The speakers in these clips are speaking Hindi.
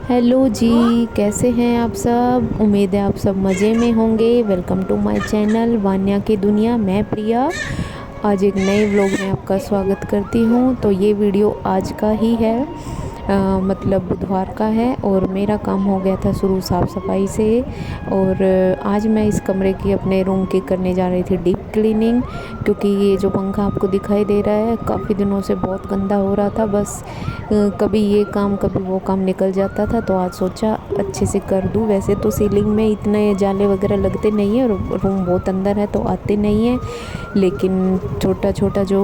हेलो जी, कैसे हैं आप सब। उम्मीद है आप सब मज़े में होंगे। Welcome to my channel Vanya की दुनिया। मैं प्रिया आज एक नए व्लॉग में आपका स्वागत करती हूँ। तो ये वीडियो आज का ही है, मतलब बुधवार का है और मेरा काम हो गया था शुरू साफ़ सफाई से। और आज मैं इस कमरे की अपने रूम की करने जा रही थी डीप क्लीनिंग, क्योंकि ये जो पंखा आपको दिखाई दे रहा है काफ़ी दिनों से बहुत गंदा हो रहा था। बस कभी ये काम कभी वो काम निकल जाता था, तो आज सोचा अच्छे से कर दूँ। वैसे तो सीलिंग में इतने जाले वगैरह लगते नहीं है और रूम बहुत अंदर है तो आते नहीं है, लेकिन छोटा छोटा जो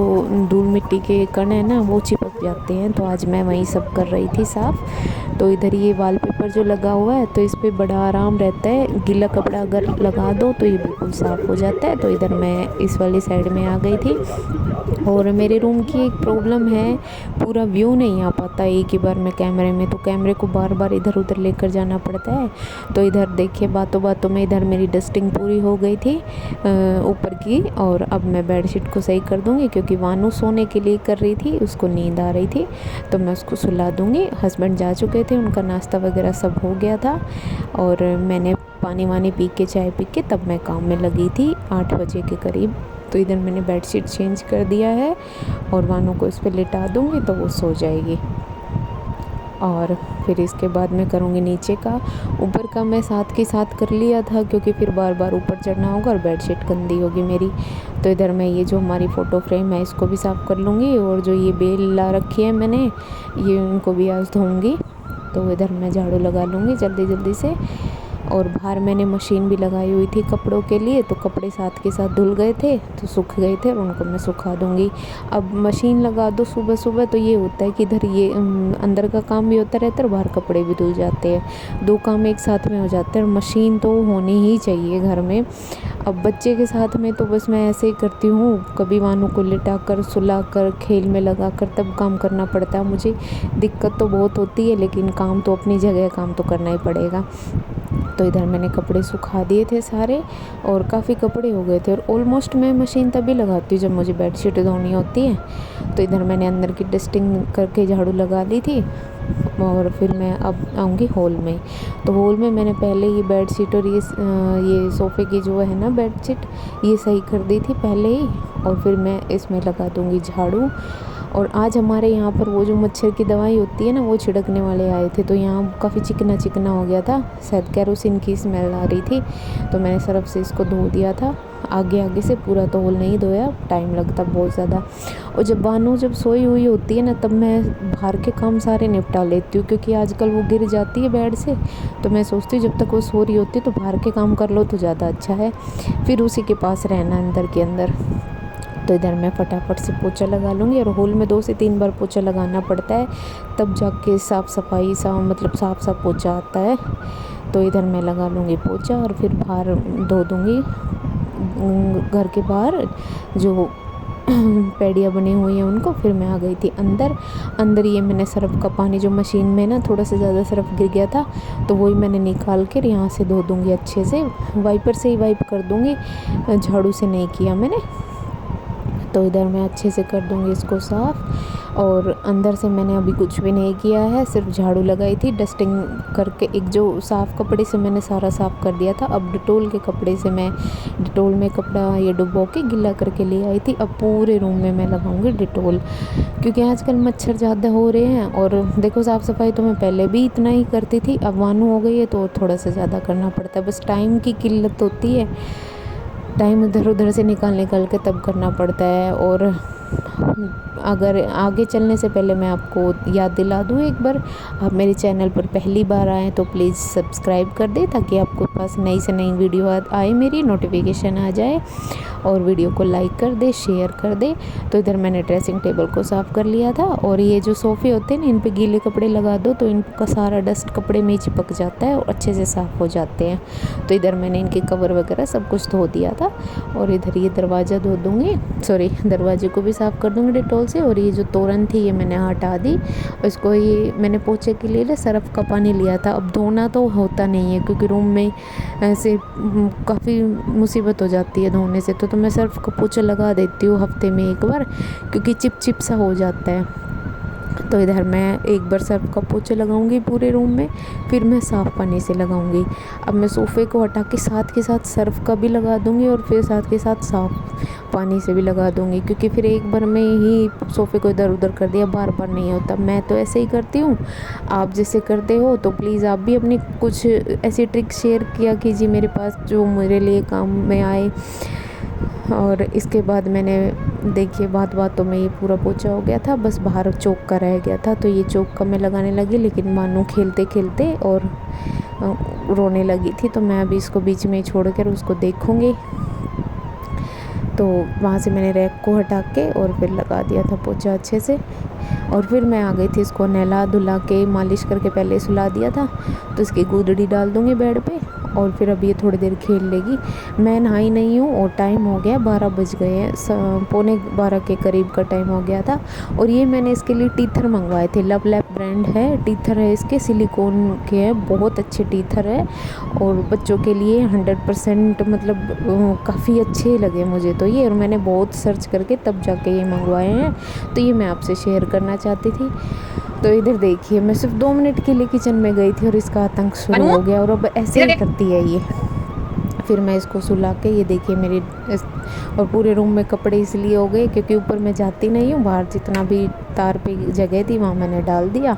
धूल मिट्टी के कण है ना वो चिपक जाते हैं। तो आज मैं वही सब कर रही थी साफ़। तो इधर ये वॉलपेपर जो लगा हुआ है तो इस पर बड़ा आराम रहता है, गीला कपड़ा अगर लगा दो तो ये बिल्कुल साफ़ हो जाता है। तो इधर मैं इस वाली साइड में आ गई थी। और मेरे रूम की एक प्रॉब्लम है, पूरा व्यू नहीं आ पाता एक ही बार में कैमरे में, तो कैमरे को बार बार इधर उधर लेकर जाना पड़ता है। तो इधर देखिए बातों बातों में इधर मेरी डस्टिंग पूरी हो गई थी ऊपर की। और अब मैं बेडशीट को सही कर दूंगी, क्योंकि वानू सोने के लिए कर रही थी, उसको नींद आ रही थी तो मैं उसको सुला दूंगी। हस्बैंड जा चुके थे, उनका नाश्ता वगैरह सब हो गया था और मैंने पानी वानी पी के चाय पी के तब मैं काम में लगी थी 8 बजे के करीब। तो इधर मैंने बेडशीट चेंज कर दिया है और वानू को इस पर लिटा दूंगी तो वो सो जाएगी। और फिर इसके बाद मैं करूँगी नीचे का। ऊपर का मैं साथ के साथ कर लिया था, क्योंकि फिर बार बार ऊपर चढ़ना होगा और बेडशीट गंदी होगी मेरी। तो इधर मैं ये जो हमारी फ़ोटो फ्रेम है इसको भी साफ़ कर लूँगी, और जो ये बेल ला रखी है मैंने ये उनको भी आज धोऊँगी। तो इधर मैं झाड़ू लगा लूँगी जल्दी जल्दी से। और बाहर मैंने मशीन भी लगाई हुई थी कपड़ों के लिए, तो कपड़े साथ के साथ धुल गए थे तो सूख गए थे और उनको मैं सुखा दूंगी। अब मशीन लगा दो सुबह सुबह तो ये होता है कि इधर ये अंदर का काम भी होता रहता है और बाहर कपड़े भी धुल जाते हैं, दो काम एक साथ में हो जाते हैं। और मशीन तो होनी ही चाहिए घर में। अब बच्चे के साथ में तो बस मैं ऐसे ही करती हूँ, कभी वानों को लिटा कर सुला कर खेल में लगा कर तब काम करना पड़ता है मुझे। दिक्कत तो बहुत होती है, लेकिन काम तो अपनी जगह, काम तो करना ही पड़ेगा। तो इधर मैंने कपड़े सुखा दिए थे सारे और काफ़ी कपड़े हो गए थे। और ऑलमोस्ट मैं मशीन तभी लगाती हूँ जब मुझे बेडशीट धोनी होती है। तो इधर मैंने अंदर की डस्टिंग करके झाड़ू लगा दी थी और फिर मैं अब आऊँगी हॉल में। तो हॉल में मैंने पहले ये बेडशीट और ये सोफ़े की जो है ना बेडशीट ये सही कर दी थी पहले ही, और फिर मैं इसमें लगा दूँगी झाड़ू। और आज हमारे यहाँ पर वो जो मच्छर की दवाई होती है ना वो छिड़कने वाले आए थे, तो यहाँ काफ़ी चिकना चिकना हो गया था, शायद कैरोसिन की स्मेल आ रही थी। तो मैंने सर्फ से इसको धो दिया था आगे आगे से, पूरा तो हॉल नहीं धोया, टाइम लगता बहुत ज़्यादा। और जब बानू जब सोई हुई होती है ना तब मैं बाहर के काम सारे निपटा लेती हूँ, क्योंकि आजकल वो गिर जाती है बेड से। तो मैं सोचती हूँ जब तक वो सो रही होती है तो बाहर के काम कर लो तो ज़्यादा अच्छा है, फिर उसी के पास रहना अंदर के अंदर। तो इधर मैं फटाफट से पोछा लगा लूँगी। और हॉल में 2 से 3 बार पोछा लगाना पड़ता है, तब जाके साफ़ सफाई सा मतलब साफ़ साफ़ पोछा आता है। तो इधर मैं लगा लूँगी पोछा और फिर बाहर धो दूँगी घर के बाहर जो पैड़ियाँ बनी हुई हैं उनको। फिर मैं आ गई थी अंदर। अंदर ये मैंने सर्फ़ का पानी जो मशीन में ना थोड़ा सा ज़्यादा सर्फ़ गिर गया था तो वही मैंने निकाल कर यहाँ से धो दूँगी अच्छे से, वाइपर से ही वाइप कर दूँगी, झाड़ू से नहीं किया मैंने। तो इधर मैं अच्छे से कर दूँगी इसको साफ़। और अंदर से मैंने अभी कुछ भी नहीं किया है, सिर्फ झाड़ू लगाई थी डस्टिंग करके। एक जो साफ़ कपड़े से मैंने सारा साफ़ कर दिया था, अब डिटोल के कपड़े से मैं डिटोल में कपड़ा ये डुबो के गीला करके ले आई थी। अब पूरे रूम में मैं लगाऊंगी डिटोल, क्योंकि आजकल मच्छर ज़्यादा हो रहे हैं। और देखो साफ़ सफाई तो मैं पहले भी इतना ही करती थी, अब वानू हो गई है तो थोड़ा सा ज़्यादा करना पड़ता है, बस टाइम की किल्लत होती है, टाइम इधर उधर से निकाल के तब करना पड़ता है। और अगर आगे चलने से पहले मैं आपको याद दिला दूँ एक बार, आप मेरे चैनल पर पहली बार आएँ तो प्लीज़ सब्सक्राइब कर दें, ताकि आपके पास नई से नई वीडियो आए, मेरी नोटिफिकेशन आ जाए। और वीडियो को लाइक कर दे, शेयर कर दे। तो इधर मैंने ड्रेसिंग टेबल को साफ़ कर लिया था। और ये जो सोफ़े होते हैं ना इन पे गीले कपड़े लगा दो तो इनका सारा डस्ट कपड़े में ही चिपक जाता है और अच्छे से साफ़ हो जाते हैं। तो इधर मैंने इनके कवर वगैरह सब कुछ धो दिया था। और इधर ये दरवाज़ा धो दूँगी, सॉरी दरवाजे को भी साफ़ कर दूँगी डिटोल से। और ये जो तोरन थी ये मैंने हटा दी, इसको ये मैंने पोछे के लिए सर्फ़ का पानी लिया था। अब धोना तो होता नहीं है, क्योंकि रूम में ऐसे काफ़ी मुसीबत हो जाती है धोने से, तो मैं सर्फ़ का पोछा लगा देती हूँ हफ्ते में एक बार, क्योंकि चिप चिप सा हो जाता है। तो इधर मैं एक बार सर्फ का पोछा लगाऊंगी पूरे रूम में, फिर मैं साफ़ पानी से लगाऊंगी। अब मैं सोफ़े को हटा के साथ सर्फ का भी लगा दूंगी और फिर साथ के साथ साफ़ पानी से भी लगा दूंगी, क्योंकि फिर एक बार में ही सोफ़े को इधर उधर कर दिया बार बार नहीं होता। मैं तो ऐसे ही करती हूँ, आप जैसे करते हो तो प्लीज़ आप भी अपनी कुछ ऐसी ट्रिक शेयर किया कीजिए मेरे पास जो मेरे लिए काम में आए। और इसके बाद मैंने देखिए बातों में ये पूरा पोछा हो गया था, बस बाहर चौक का रह गया था, तो ये चौक का मैं लगाने लगी, लेकिन मानो खेलते खेलते और रोने लगी थी, तो मैं अभी इसको बीच में ही छोड़ कर उसको देखूँगी। तो वहाँ से मैंने रैक को हटा के और फिर लगा दिया था पोछा अच्छे से। और फिर मैं आ गई थी इसको नहला धुला के मालिश करके पहले सुला दिया था, तो इसकी गुदड़ी डाल दूँगी बेड पे और फिर अब ये थोड़ी देर खेल लेगी। मैं नहाई नहीं हूँ और टाइम हो गया 12 बज गए हैं, 11:15 के करीब का टाइम हो गया था। और ये मैंने इसके लिए टीथर मंगवाए थे, लव लैप ब्रांड है, टीथर है इसके, सिलिकॉन के हैं, बहुत अच्छे टीथर है और बच्चों के लिए 100% मतलब काफ़ी अच्छे लगे मुझे तो ये, और मैंने बहुत सर्च करके तब जाके ये मंगवाए हैं, तो ये मैं आपसे शेयर करना चाहती थी। तो इधर देखिए मैं सिर्फ 2 मिनट के लिए किचन में गई थी और इसका आतंक शुरू हो गया, और अब ऐसे ही करती है ये। फिर मैं इसको सुला के ये देखिए मेरे और पूरे रूम में कपड़े इसलिए हो गए क्योंकि ऊपर मैं जाती नहीं हूँ, बाहर जितना भी तार पे जगह थी वहाँ मैंने डाल दिया।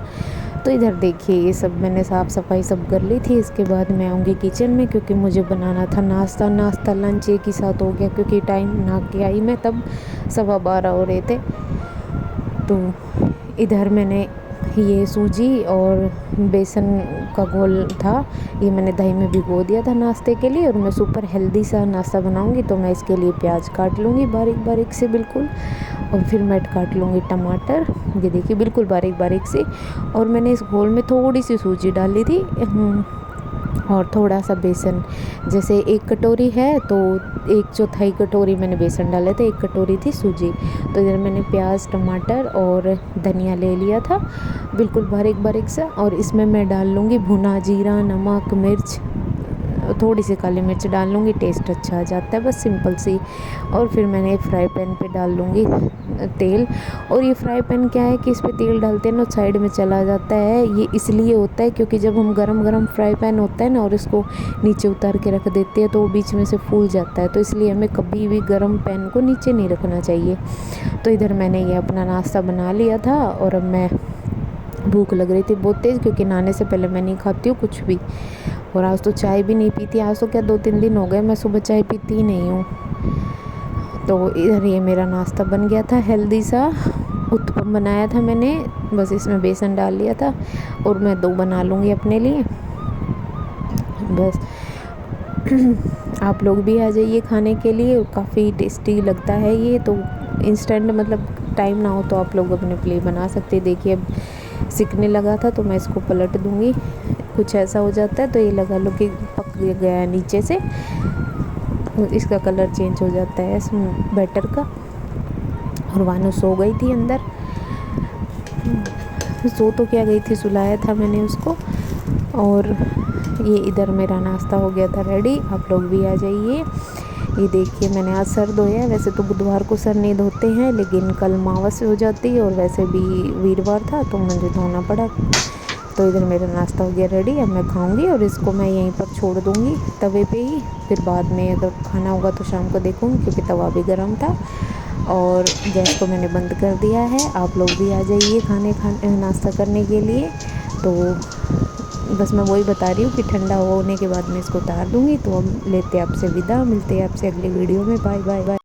तो इधर देखिए ये सब मैंने साफ़ सफाई सब कर ली थी। इसके बाद मैं आऊँगी किचन में क्योंकि मुझे बनाना था नाश्ता लंच एक ही साथ हो गया, क्योंकि टाइम ना के आई मैं तब 12:15 हो रहे थे। तो इधर मैंने ये सूजी और बेसन का घोल था, ये मैंने दही में भिगो दिया था नाश्ते के लिए, और मैं सुपर हेल्दी सा नाश्ता बनाऊंगी, तो मैं इसके लिए प्याज काट लूँगी बारीक बारीक से बिल्कुल, और फिर मैं काट लूँगी टमाटर, ये देखिए बिल्कुल बारीक बारीक से। और मैंने इस घोल में थोड़ी सी सूजी डाली थी और थोड़ा सा बेसन, जैसे 1 कटोरी है तो 1/4 कटोरी मैंने बेसन डाले थे, 1 कटोरी थी सूजी। तो इधर मैंने प्याज टमाटर और धनिया ले लिया था बिल्कुल बारीक बारीक सा, और इसमें मैं डाल लूँगी भुना जीरा, नमक, मिर्च, थोड़ी सी काली मिर्च डाल लूँगी, टेस्ट अच्छा आ जाता है, बस सिंपल सी। और फिर मैंने फ्राई पैन पे डाल लूँगी तेल, और ये फ्राई पैन क्या है कि इस पे तेल डालते हैं ना साइड में चला जाता है, ये इसलिए होता है क्योंकि जब हम गरम फ्राई पैन होता है ना और इसको नीचे उतार के रख देते हैं तो वो बीच में से फूल जाता है, तो इसलिए हमें कभी भी गरम पैन को नीचे नहीं रखना चाहिए। तो इधर मैंने ये अपना नाश्ता बना लिया था, और अब मैं भूख लग रही थी बहुत तेज़, क्योंकि नहाने से पहले मैं नहीं खाती हूँ कुछ भी, और आज तो चाय भी नहीं पीती, आज तो क्या 2-3 दिन हो गए मैं सुबह चाय पीती ही नहीं हूँ। तो इधर ये मेरा नाश्ता बन गया था हेल्दी सा, उत्पम बनाया था मैंने, बस इसमें बेसन डाल लिया था, और मैं 2 बना लूँगी अपने लिए बस। आप लोग भी आ जाइए खाने के लिए, काफ़ी टेस्टी लगता है ये तो, इंस्टेंट मतलब टाइम ना हो तो आप लोग अपने लिए बना सकते हैं। देखिए अब सिकने लगा था तो मैं इसको पलट दूँगी, कुछ ऐसा हो जाता है तो ये लगा लो कि पक गया है नीचे से, इसका कलर चेंज हो जाता है इस बैटर का। और वानू सो गई थी अंदर, सो तो क्या गई थी, सुलाया था मैंने उसको। और ये इधर मेरा नाश्ता हो गया था रेडी, आप लोग भी आ जाइए। ये देखिए मैंने आज सर धोया है, वैसे तो बुधवार को सर नहीं धोते हैं, लेकिन कल अमावस हो जाती है और वैसे भी वीरवार था तो मुझे धोना पड़ा। तो इधर मेरा नाश्ता हो गया रेडी, अब मैं खाऊंगी और इसको मैं यहीं पर छोड़ दूंगी तवे पे ही, फिर बाद में अगर खाना होगा तो शाम को देखूंगी, क्योंकि तवा भी गर्म था। और गैस को मैंने बंद कर दिया है, आप लोग भी आ जाइए नाश्ता करने के लिए। तो बस मैं वही बता रही हूँ कि ठंडा होने के बाद मैं इसको उतार दूँगी। तो हम लेते हैं आपसे विदा, मिलते हैं आपसे अगले वीडियो में, बाय बाय बाय।